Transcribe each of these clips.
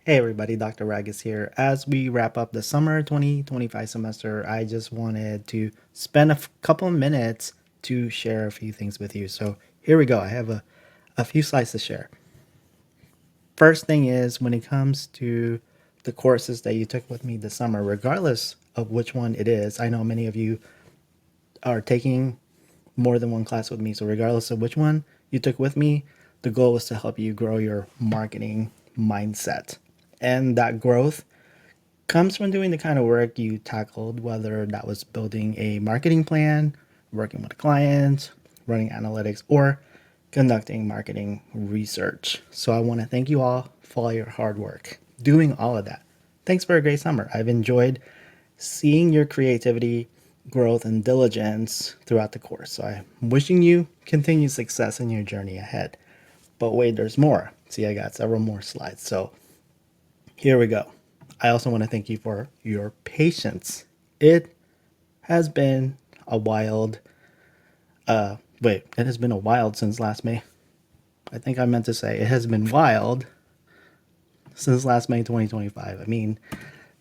Hey everybody, Dr. Ragus here. As we wrap up the summer 2025 semester, I just wanted to spend couple of minutes to share a few things with you. So here we go. I have a few slides to share. First thing is when it comes to the courses that you took with me this summer, regardless of which one it is, I know many of you are taking more than one class with me. So regardless of which one you took with me, the goal was to help you grow your marketing mindset. And that growth comes from doing the kind of work you tackled, whether that was building a marketing plan, working with clients, running analytics, or conducting marketing research. So I want to thank you all for all your hard work doing all of that. Thanks for a great summer. I've enjoyed seeing your creativity, growth, and diligence throughout the course. So I'm wishing you continued success in your journey ahead. But wait, there's more. See, I got several more slides. So here we go. I also want to thank you for your patience. It has been a wild, it has been a wild since last May. I think I meant to say it has been wild since last May 2025. I mean,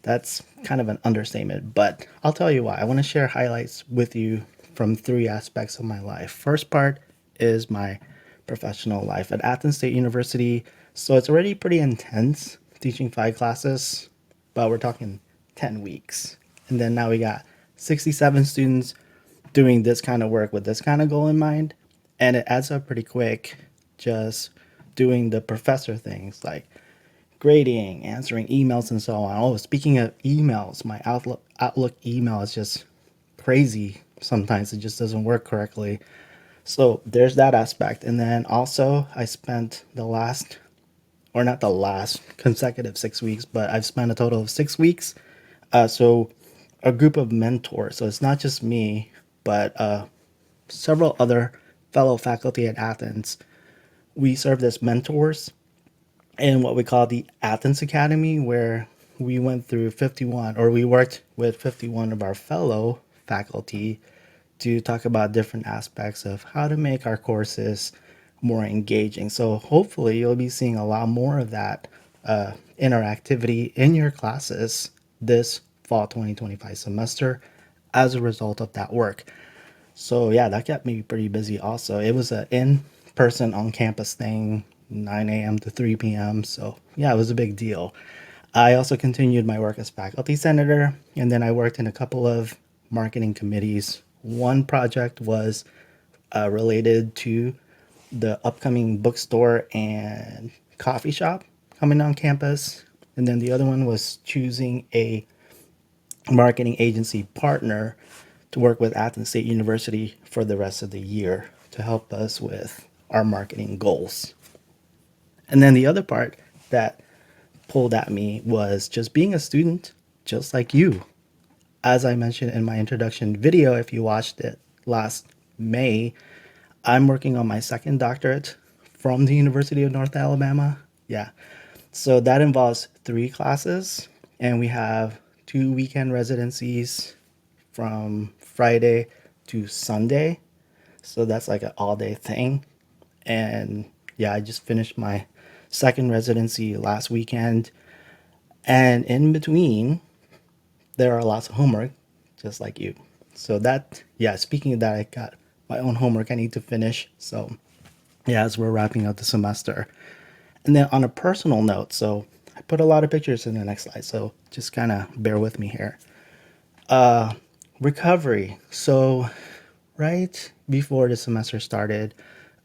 that's kind of an understatement, but I'll tell you why. I want to share highlights with you from three aspects of my life. First part is my professional life at Athens State University. So it's already pretty intense teaching 5 classes, but we're talking 10 weeks. And then now we got 67 students doing this kind of work with this kind of goal in mind. And it adds up pretty quick just doing the professor things like grading, answering emails, and so on. Oh, speaking of emails, my Outlook email is just crazy. Sometimes it just doesn't work correctly. So there's that aspect. And then also, I spent the last, or not the last, consecutive 6 weeks, but I've spent a total of 6 weeks. So a group of mentors. So it's not just me, but several other fellow faculty at Athens. We served as mentors in what we call the Athens Academy, where we went through 51, or we worked with 51 of our fellow faculty to talk about different aspects of how to make our courses more engaging. So hopefully you'll be seeing a lot more of that interactivity in your classes this fall 2025 semester as a result of that work. So yeah, that kept me pretty busy also. It was an in-person on-campus thing, 9 a.m. to 3 p.m. So yeah, it was a big deal. I also continued my work as faculty senator, and then I worked in a couple of marketing committees. One project was related to the upcoming bookstore and coffee shop coming on campus. And then the other one was choosing a marketing agency partner to work with Athens State University for the rest of the year to help us with our marketing goals. And then the other part that pulled at me was just being a student, just like you. As I mentioned in my introduction video, if you watched it last May, I'm working on my second doctorate from the University of North Alabama. Yeah. So that involves 3 classes, and we have 2 weekend residencies from Friday to Sunday. So that's like an all day thing. And yeah, I just finished my second residency last weekend. And in between, there are lots of homework, just like you. So that, yeah, speaking of that, I got my own homework I need to finish. So yeah, as we're wrapping up the semester. And then on a personal note, so I put a lot of pictures in the next slide. So just kind of bear with me here. Recovery. So right before the semester started,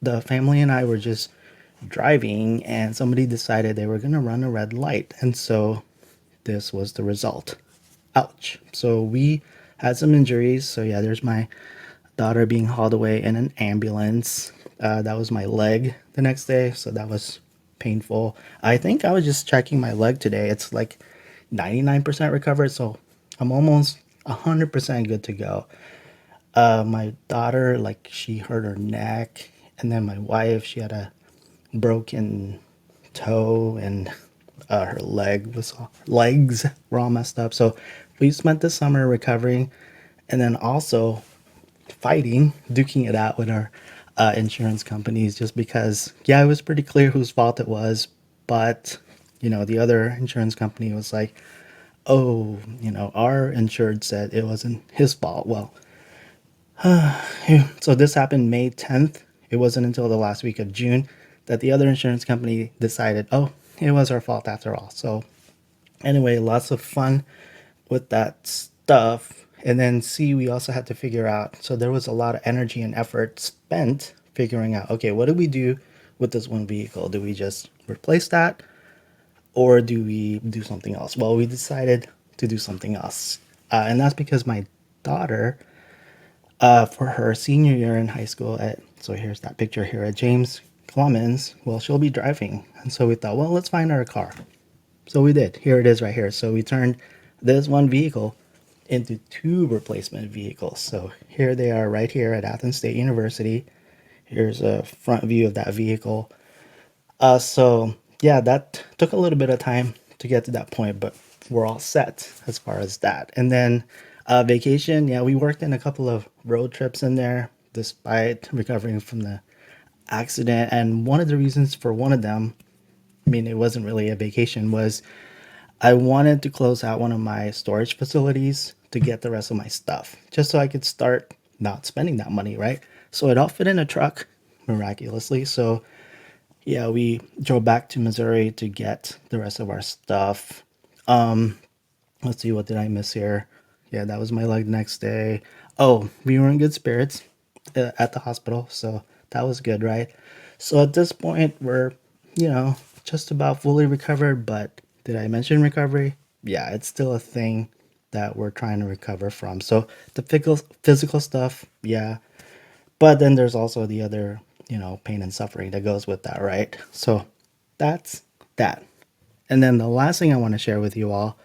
the family and I were just driving and somebody decided they were going to run a red light. And so this was the result. Ouch. So we had some injuries. So yeah, there's my daughter being hauled away in an ambulance. That was my leg the next day. So that was painful. I think I was just checking my leg today. It's like 99% recovered. So I'm almost 100% good to go. My daughter, like, she hurt her neck, and then my wife, she had a broken toe, and her legs were all messed up. So we spent the summer recovering, and then also fighting, duking it out with our insurance companies, just because, yeah, it was pretty clear whose fault it was, but The other insurance company was like, oh, our insured said it wasn't his fault. Well, so this happened May 10th. It wasn't until the last week of June that the other insurance company decided, oh, it was our fault after all. So anyway, lots of fun with that stuff. And then C, we also had to figure out, so there was a lot of energy and effort spent figuring out, okay, what do we do with this one vehicle? Do we just replace that or do we do something else? Well, we decided to do something else. And that's because my daughter, for her senior year in high school so here's that picture here at James Clemens, well, she'll be driving. And so we thought, well, let's find her a car. So we did. Here it is right here. So we turned this one vehicle into two replacement vehicles. So here they are right here at Athens State University. Here's a front view of that vehicle. So yeah, that took a little bit of time to get to that point, but we're all set as far as that. And then vacation, yeah, we worked in a couple of road trips in there despite recovering from the accident. And one of the reasons for one of them, I mean, it wasn't really a vacation, was I wanted to close out one of my storage facilities to get the rest of my stuff, just so I could start not spending that money, right? So it all fit in a truck miraculously. So yeah, we drove back to Missouri to get the rest of our stuff. Let's see, what did I miss here? Yeah, that was my leg next day. Oh, we were in good spirits at the hospital, so that was good, right? So at this point, we're, just about fully recovered, but did I mention recovery? Yeah, it's still a thing that we're trying to recover from. So the physical stuff, yeah, but then there's also the other, pain and suffering that goes with that, right? So that's that. And then the last thing I want to share with you all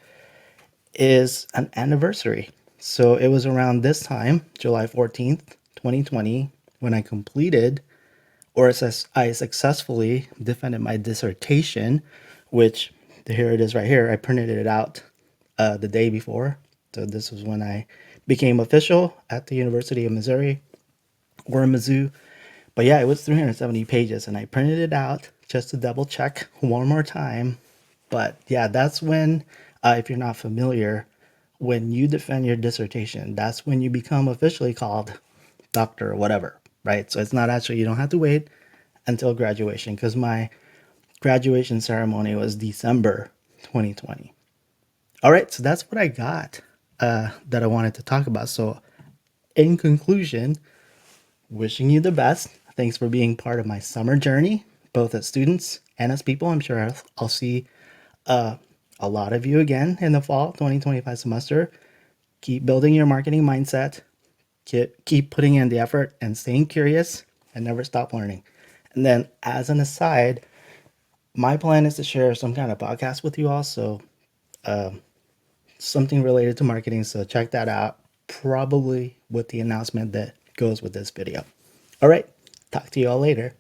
is an anniversary. So it was around this time, July 14th, 2020, when I completed or as I successfully defended my dissertation, which here it is right here. I printed it out the day before. So this was when I became official at the University of Missouri or Mizzou. But yeah, it was 370 pages and I printed it out just to double check one more time. But yeah, that's when, if you're not familiar, when you defend your dissertation, that's when you become officially called doctor or whatever, right? So it's not actually, you don't have to wait until graduation because my graduation ceremony was December 2020. All right, so that's what I got that I wanted to talk about. So, in conclusion, wishing you the best. Thanks for being part of my summer journey, both as students and as people. I'm sure I'll see a lot of you again in the fall 2025 semester. Keep building your marketing mindset, keep putting in the effort and staying curious and never stop learning. And then, as an aside, my plan is to share some kind of podcast with you all. So, something related to marketing. So, check that out, probably with the announcement that goes with this video. All right, talk to you all later.